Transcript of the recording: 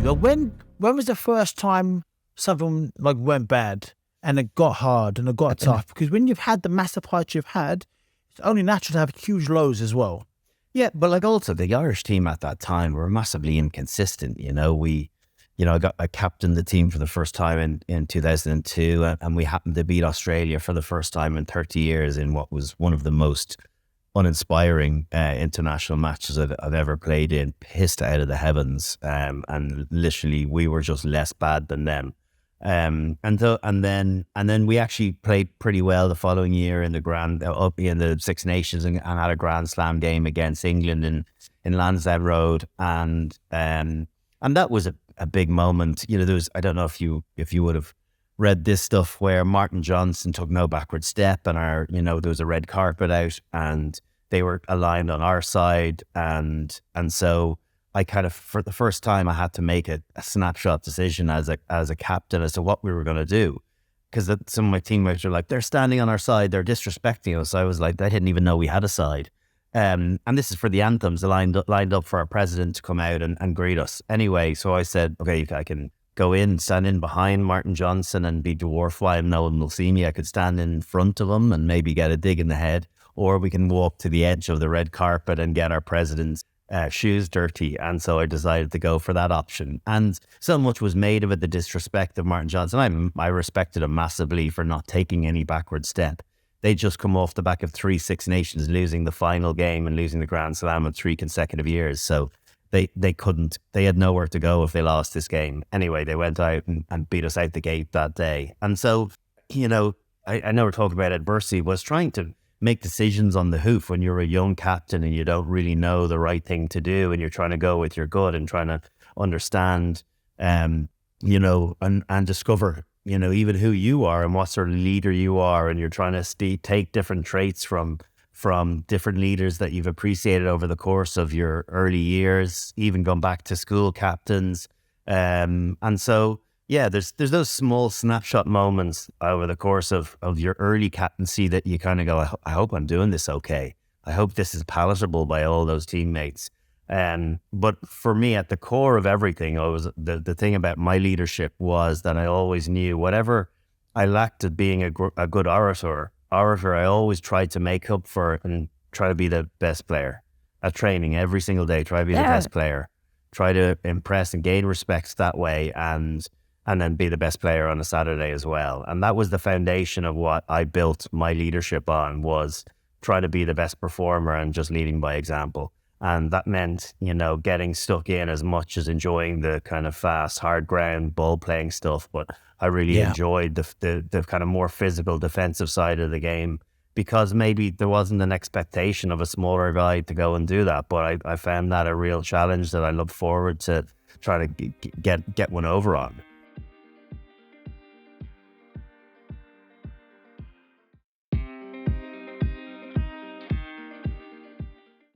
Like when was the first time something like went bad and it got hard and it got tough? Because when you've had the massive heights you've had, it's only natural to have huge lows as well. Yeah, but like also the Irish team at that time were massively inconsistent. I captained the team for the first time in 2002, and we happened to beat Australia for the first time in 30 years in what was one of the most uninspiring international matches I've ever played in, pissed out of the heavens, and literally we were just less bad than them. And then we actually played pretty well the following year in the Six Nations and had a Grand Slam game against England in Lansdowne Road, and that was a big moment. I don't know if you would have read this stuff where Martin Johnson took no backward step, and there was a red carpet out, and they were aligned on our side, and so I kind of, for the first time, I had to make a snapshot decision as a captain as to what we were going to do, because some of my teammates were like, they're standing on our side, they're disrespecting us. I was like, I didn't even know we had a side. And this is for the anthems, lined up for our president to come out and greet us. Anyway, so I said, okay, I can stand in behind Martin Johnson and be dwarfed while no one will see me. I could stand in front of him and maybe get a dig in the head, or we can walk to the edge of the red carpet and get our president's shoes dirty. And so I decided to go for that option. And so much was made of it, the disrespect of Martin Johnson. I respected him massively for not taking any backward step. They just come off the back of 3 Six Nations, losing the final game and losing the Grand Slam in 3 consecutive years. So they had nowhere to go if they lost this game. Anyway, they went out and beat us out the gate that day. And so, I know we're talking about adversity, was trying to make decisions on the hoof when you're a young captain and you don't really know the right thing to do, and you're trying to go with your gut and trying to understand, and discover, even who you are and what sort of leader you are, and you're trying to take different traits from different leaders that you've appreciated over the course of your early years, even going back to school captains. And so, yeah, there's those small snapshot moments over the course of your early captaincy that you kind of go, I hope I'm doing this okay. I hope this is palatable by all those teammates. But for me, at the core of everything, the thing about my leadership was that I always knew whatever I lacked at being a good orator, I always tried to make up for it and try to be the best player at training every single day. Try to be the best player. Try to impress and gain respect that way, and then be the best player on a Saturday as well. And that was the foundation of what I built my leadership on, was try to be the best performer and just leading by example. And that meant, getting stuck in as much as enjoying the kind of fast, hard ground ball playing stuff. But I really enjoyed the kind of more physical defensive side of the game, because maybe there wasn't an expectation of a smaller guy to go and do that. But I found that a real challenge that I look forward to try to get one over on.